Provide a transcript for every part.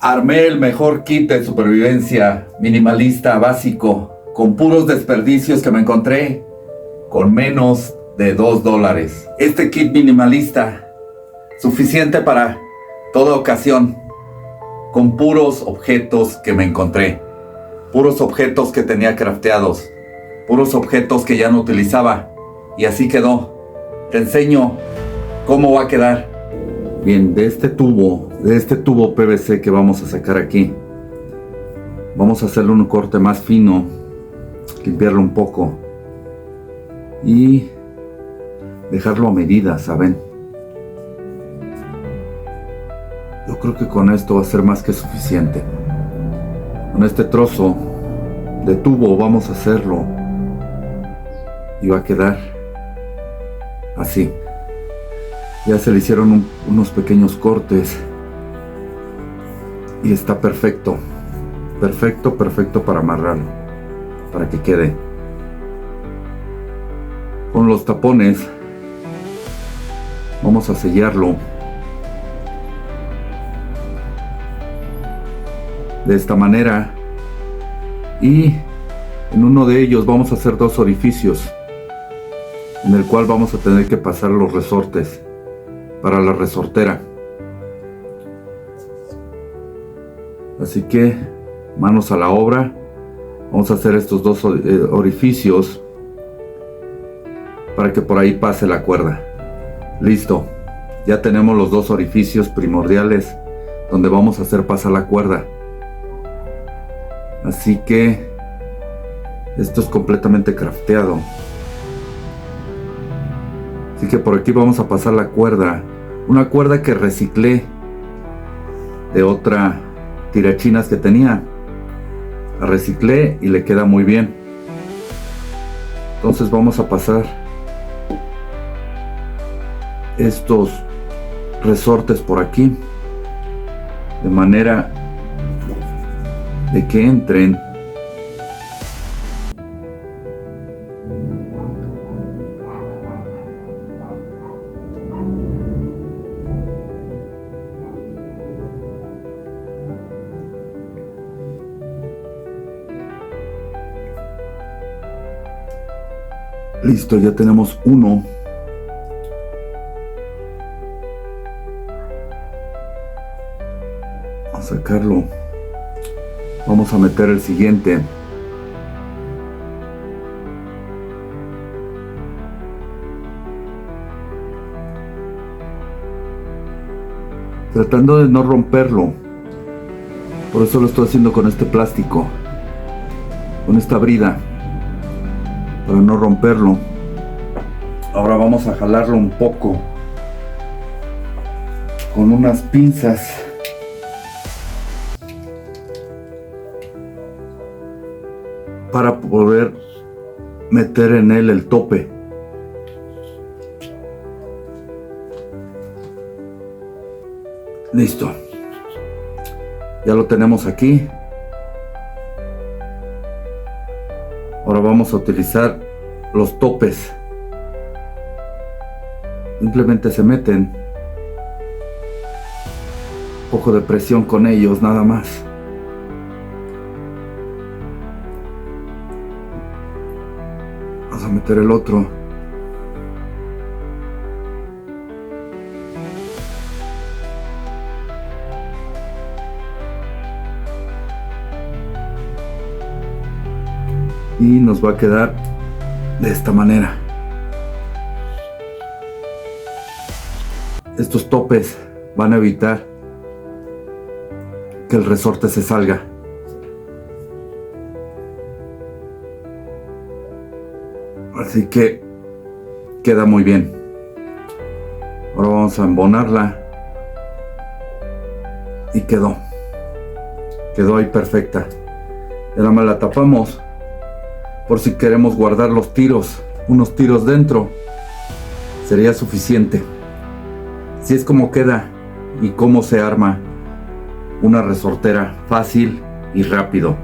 Armé el mejor kit de supervivencia minimalista básico, con puros desperdicios que me encontré, con menos de $2. Este kit minimalista, suficiente para toda ocasión, con puros objetos que me encontré, puros objetos que tenía crafteados, puros objetos que ya no utilizaba, y así quedó. Te enseño cómo va a quedar. Bien, de este tubo PVC que vamos a sacar aquí, vamos a hacerle un corte más fino, limpiarlo un poco y dejarlo a medida, ¿saben? Yo creo que con esto va a ser más que suficiente. Con este trozo de tubo vamos a hacerlo y va a quedar así. Ya se le hicieron unos pequeños cortes y está perfecto, perfecto para amarrarlo, para que quede. Con los tapones vamos a sellarlo de esta manera, y en uno de ellos vamos a hacer 2 orificios en el cual vamos a tener que pasar los resortes para la resortera. Así que manos a la obra. Vamos a hacer estos 2 orificios para que por ahí pase la cuerda. Listo, ya tenemos los 2 orificios primordiales donde vamos a hacer pasar la cuerda. Así que esto es completamente crafteado. Así que por aquí vamos a pasar la cuerda, una cuerda que reciclé de otra tirachinas que tenía. La reciclé y le queda muy bien. Entonces vamos a pasar estos resortes por aquí, de manera de que entren listo. Ya tenemos uno. A sacarlo. Vamos a meter el siguiente. Tratando de no romperlo. Por eso lo estoy haciendo con este plástico, con esta brida, para no romperlo. Ahora vamos a jalarlo un poco con unas pinzas. Para poder meter en él el tope. Listo. Ya lo tenemos aquí. Ahora vamos a utilizar los topes. Simplemente se meten un poco de presión con ellos, nada más. Vamos a meter el otro. Y nos va a quedar de esta manera. Estos topes van a evitar que el resorte se salga. Así que queda muy bien. Ahora vamos a embonarla. Y quedó ahí perfecta. Y ahora me la tapamos por si queremos guardar los tiros, unos tiros dentro. Sería suficiente. Así es como queda y cómo se arma una resortera fácil y rápido.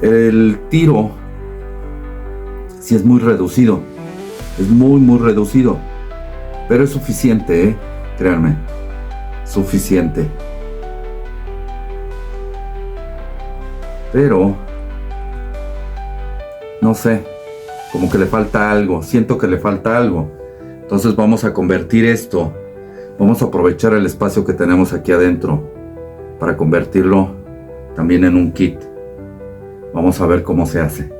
El tiro sí es muy reducido, es muy reducido, pero es suficiente, créanme, suficiente. pero no sé, como que le falta algo, siento que le falta algo. Entonces vamos a convertir esto, vamos a aprovechar el espacio que tenemos aquí adentro para convertirlo también en un kit. Vamos a ver cómo se hace.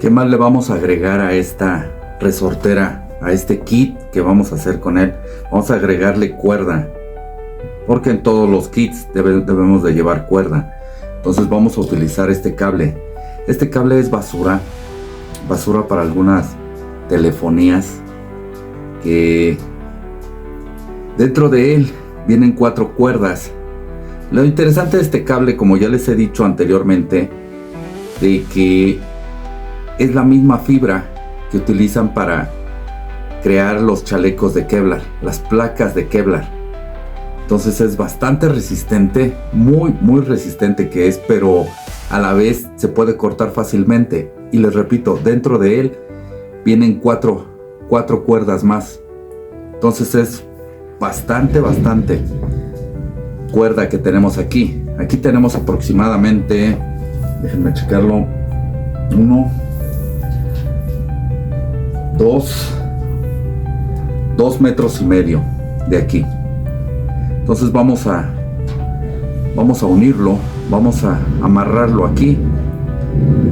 ¿Qué más le vamos a agregar a esta resortera, a este kit que vamos a hacer con él? Vamos a agregarle cuerda, porque en todos los kits debemos de llevar cuerda. Entonces vamos a utilizar este cable. Este cable es basura para algunas telefonías, que dentro de él vienen 4 cuerdas. Lo interesante de este cable, como ya les he dicho anteriormente, de que es la misma fibra que utilizan para crear los chalecos de Kevlar, las placas de Kevlar. Entonces es bastante resistente, muy resistente que es, pero a la vez se puede cortar fácilmente. Y les repito, dentro de él vienen 4 cuerdas más. Entonces es bastante cuerda que tenemos aquí. Aquí tenemos aproximadamente, déjenme checarlo, 1, 2 metros y medio de aquí. Entonces vamos a unirlo, vamos a amarrarlo aquí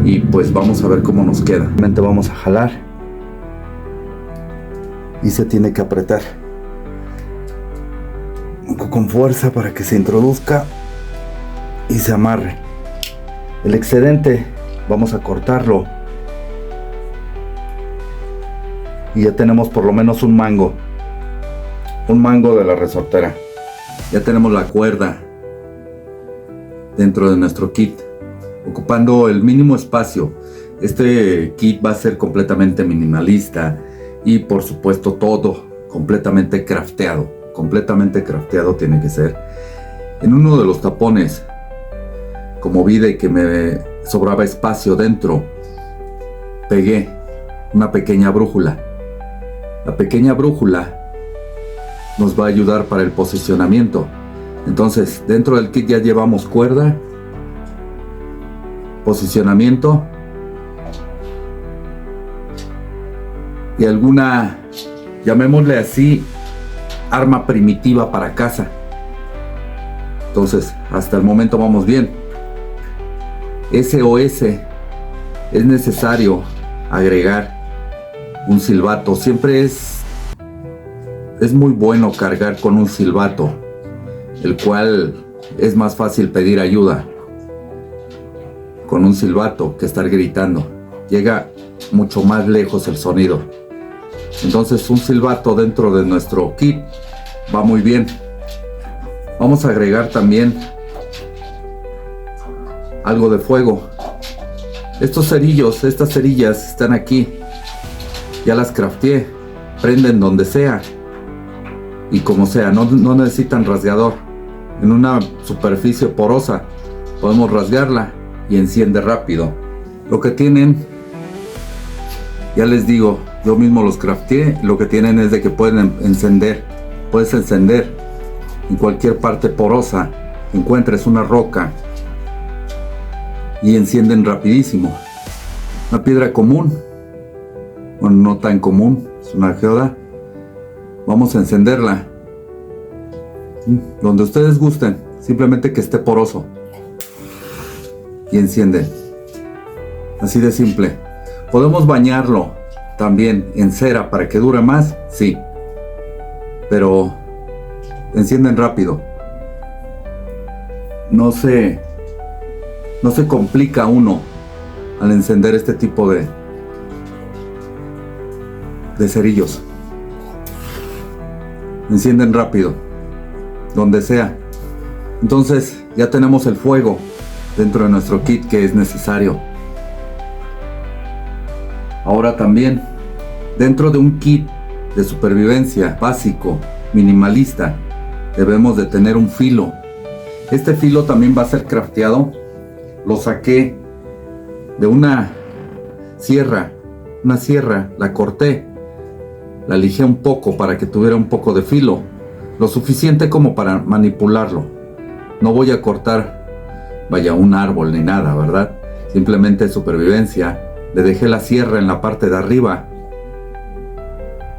y pues vamos a ver cómo nos queda. Vamos a jalar y se tiene que apretar con fuerza para que se introduzca y se amarre. El excedente vamos a cortarlo y ya tenemos por lo menos un mango de la resortera. Ya tenemos la cuerda dentro de nuestro kit, ocupando el mínimo espacio. Este kit va a ser completamente minimalista y por supuesto todo completamente crafteado tiene que ser. En uno de los tapones, como vi de que me sobraba espacio dentro, pegué una pequeña brújula. La pequeña brújula nos va a ayudar para el posicionamiento. Entonces dentro del kit ya llevamos cuerda, posicionamiento y alguna, llamémosle así, arma primitiva para caza. Entonces hasta el momento vamos bien. SOS, es necesario agregar un silbato. Siempre es muy bueno cargar con un silbato, el cual es más fácil pedir ayuda con un silbato que estar gritando. Llega mucho más lejos el sonido. Entonces un silbato dentro de nuestro kit va muy bien. Vamos a agregar también algo de fuego. Estos cerillos, estas cerillas están aquí, ya las crafteé, prenden donde sea y como sea, no necesitan rasgador. En una superficie porosa podemos rasgarla y enciende rápido. Lo que tienen, ya les digo, yo mismo los crafteé. Lo que tienen es de que puedes encender en cualquier parte porosa, encuentres una roca y encienden rapidísimo. Una piedra común, bueno, no tan común, es una geoda. Vamos a encenderla donde ustedes gusten, simplemente que esté poroso y encienden. Así de simple. Podemos bañarlo también en cera para que dure más, sí, pero encienden rápido. No se complica uno al encender este tipo de cerillos. Encienden rápido donde sea. Entonces ya tenemos el fuego dentro de nuestro kit que es necesario. Ahora también, dentro de un kit de supervivencia básico, minimalista, debemos de tener un filo. Este filo también va a ser crafteado. Lo saqué de una sierra, la corté, la lijé un poco para que tuviera un poco de filo, lo suficiente como para manipularlo. No voy a cortar vaya, un árbol ni nada, ¿verdad? Simplemente supervivencia. Le dejé la sierra en la parte de arriba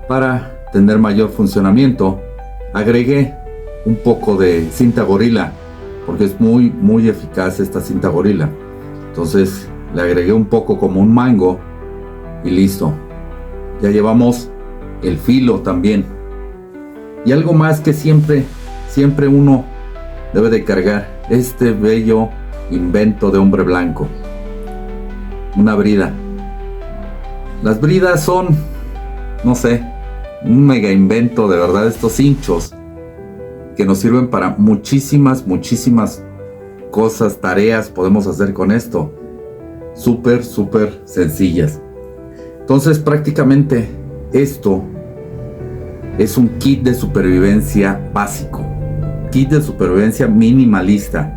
para tener mayor funcionamiento. Agregué un poco de cinta gorila, porque es muy eficaz esta cinta gorila. Entonces le agregué un poco como un mango y listo. Ya llevamos el filo también. Y algo más que siempre uno debe de cargar: este bello invento de hombre blanco, una brida. Las bridas son, no sé, un mega invento, de verdad. Estos hinchos que nos sirven para muchísimas cosas, tareas podemos hacer con esto, súper sencillas. Entonces prácticamente esto es un kit de supervivencia básico, kit de supervivencia minimalista,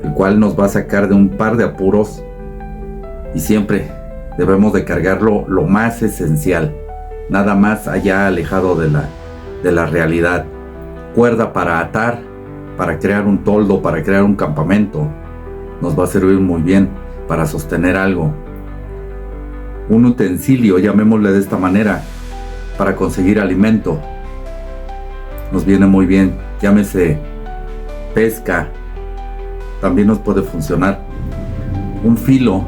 el cual nos va a sacar de un par de apuros, y siempre debemos de cargarlo lo más esencial, nada más allá alejado de la realidad. Cuerda para atar, para crear un toldo, para crear un campamento, nos va a servir muy bien para sostener algo. Un utensilio, llamémosle de esta manera, para conseguir alimento, nos viene muy bien. Llámese pesca, también nos puede funcionar. Un filo,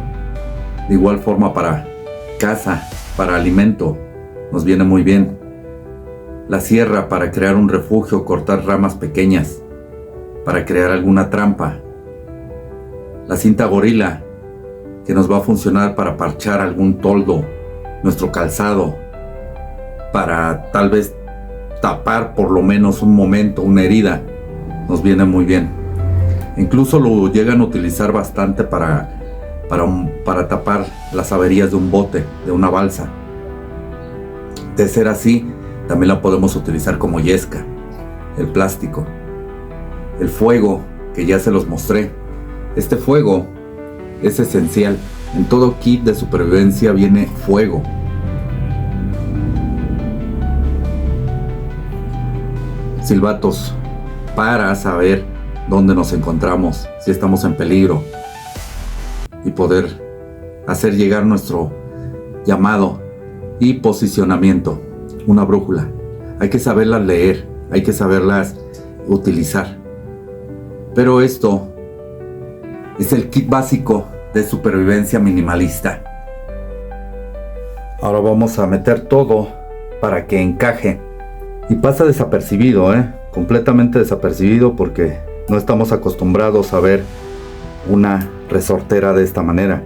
de igual forma, para caza, para alimento, nos viene muy bien. La sierra para crear un refugio, cortar ramas pequeñas, para crear alguna trampa. La cinta gorila, que nos va a funcionar para parchar algún toldo, nuestro calzado, para tal vez tapar por lo menos un momento una herida, nos viene muy bien. Incluso lo llegan a utilizar bastante para tapar las averías de un bote, de una balsa. De ser así, también la podemos utilizar como yesca. El plástico, el fuego, que ya se los mostré. Este fuego es esencial. En todo kit de supervivencia viene fuego. Silbatos para saber dónde nos encontramos, si estamos en peligro, y poder hacer llegar nuestro llamado y posicionamiento. Una brújula. Hay que saberlas leer, hay que saberlas utilizar. Pero esto es el kit básico de supervivencia minimalista. Ahora vamos a meter todo para que encaje. Y pasa desapercibido, completamente desapercibido, porque no estamos acostumbrados a ver una resortera de esta manera.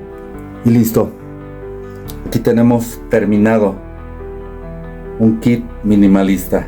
Y listo. Aquí tenemos terminado un kit minimalista.